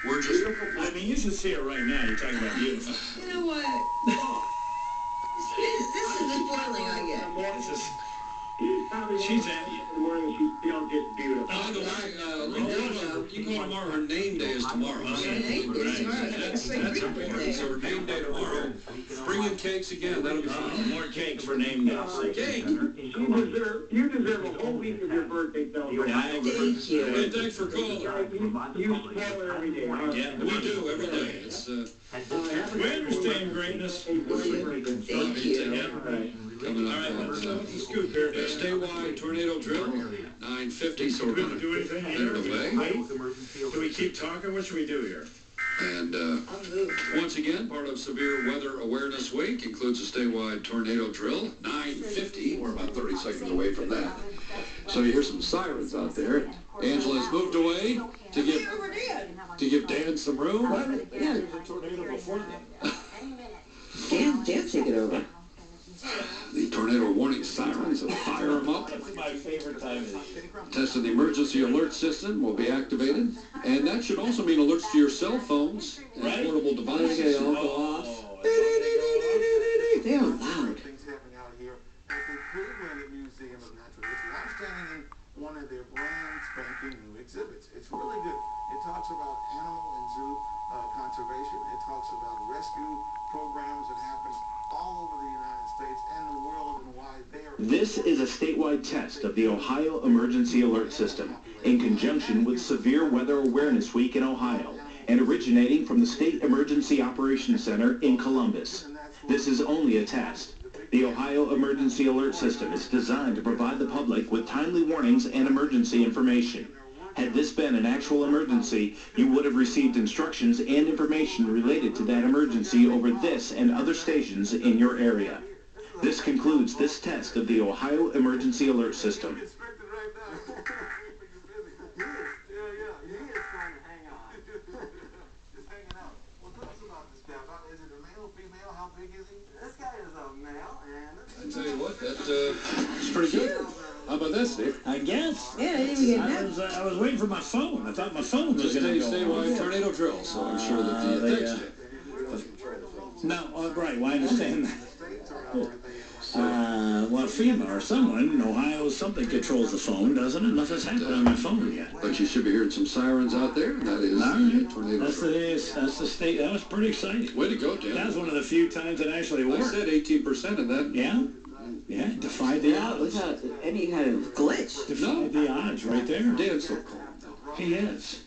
We're just... I mean, you should see her right now. You're talking about beautiful. You know what? This is the spoiling I get. She's at you. In the morning, she feels just beautiful. By the way, you call tomorrow. Her name day is tomorrow. Her name day is tomorrow. That's important. So her name day tomorrow. Bringing cakes again. That'll be fun. More cakes for name day. Cake. You deserve a whole week of your birthday celebration. Thank you. Hey, thanks for calling. You spoil her every day. Yeah, we do every day. It's we understand greatness. Thank you. Coming up. All right, what's the scoop here? Statewide tornado drill, 9:50. So we're going to do anything away. Do we keep talking? What should we do here? And once again, part of Severe Weather Awareness Week includes a statewide tornado drill, 9:50. We're about 30 seconds away from that. So you hear some sirens out there. Angela's moved away to give Dan some room. Yeah. There's a tornado before then. Dan, take it over. The tornado warning sirens will fire them up. That's my favorite time of the year. Test of the emergency alert system will be activated. And that should also mean alerts to your cell phones and portable devices. They all go off. They're loud. Things happening out here at the Cleveland Museum of Natural History. I'm standing in one of their brand spanking new exhibits. It's really good. It talks about animal and zoo conservation. It talks about rescue programs that happen all over the United States and the world and why they're... This is a statewide test of the Ohio Emergency Alert System in conjunction with Severe Weather Awareness Week in Ohio and originating from the State Emergency Operations Center in Columbus. This is only a test. The Ohio Emergency Alert System is designed to provide the public with timely warnings and emergency information. Had this been an actual emergency, you would have received instructions and information related to that emergency over this and other stations in your area. This concludes this test of the Ohio Emergency Alert System. This guy is a male, and... I tell you what, it's pretty good. How about that, Steve? I guess. Yeah, I didn't even get that. I was waiting for my phone. I thought my phone was going to go statewide tornado drill, so I'm sure that the... No, right, well, I understand that. Well, FEMA or someone in Ohio, something controls the phone, doesn't it? Nothing's happened on my phone yet. But you should be hearing some sirens out there. That is tornado That's the state. That was pretty exciting. Way to go, Dan. That was one of the few times it actually worked. I said 18% in that. Yeah? Yeah, defied the odds. Without any kind of glitch. Defied the odds right there. Dan's so calm, though. He is.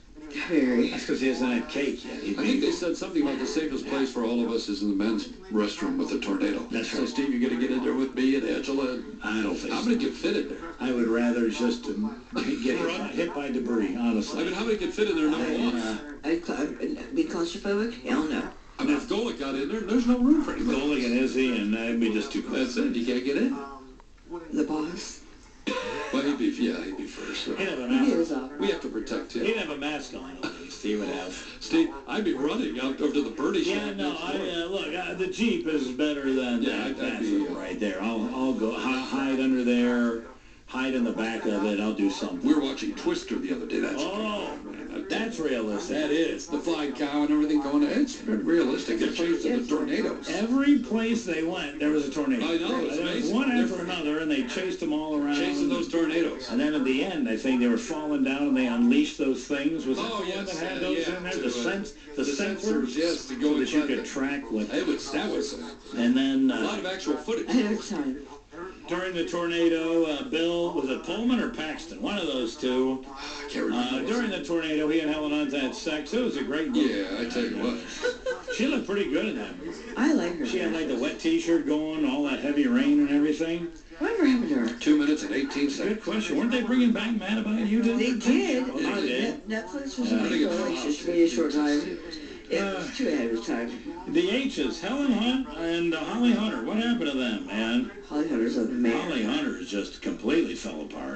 Very. That's because he hasn't had cake yet. I think they said something about the safest place for all of us is in the men's restroom with a tornado. That's So, right. Steve, you're going to get in there with me and Angela? I don't think I'm so. going to get fit in there. I would rather just get hit by debris, honestly. I mean, how many can fit in there, number one? I'd be claustrophobic? Hell no. I mean, if Golick got in there, there's no room for anybody. Golick and Izzy, and that'd be just too close. That's it. You can't get in. The boss? Well, he'd be first. So. He'd have a He mask. is off. We have to protect him. He'd have a mask on, at least. He would have. Steve, I'd be running out over to the birdie Yeah, shack no, next door. look, the Jeep is better than Yeah, that. I'd That's be, right there. I'll go hide under there, hide in the back of it. I'll do something. We were watching Twister the other day. That's That's realistic. That is. The flying cow and everything going on. It's realistic. They're chasing the tornadoes. Every place they went, there was a tornado. I know, it's There was amazing. one after another, and they chased them all around. Chasing those tornadoes. And then at the end, I think they were falling down, and they unleashed those things. Was Oh, it the yes, one that had those yeah, in there? to, The sensors, yes, to go so that you inside could track what. That was And then a lot of actual footage. Ahead of time. during the tornado, Bill, was it Pullman or Paxton? One of those two. I can't remember. During the tornado, he and Helen Hunt had sex. It was a great movie. Yeah, I tell you what. She looked pretty good in that movie. I like her. She had like the wet T-shirt going, all that heavy rain and everything. Whatever happened to her? 2 minutes and 18 Good seconds. question. Weren't they bringing back Mad About You? They did. Oh, they did. Netflix was I a think big it's one. wrong. Just really a short time. It was too ahead of its time. The H's, Helen Hunt and Holly Hunter. What happened to them, man? Holly Hunter's a man. Holly Hunter just completely fell apart.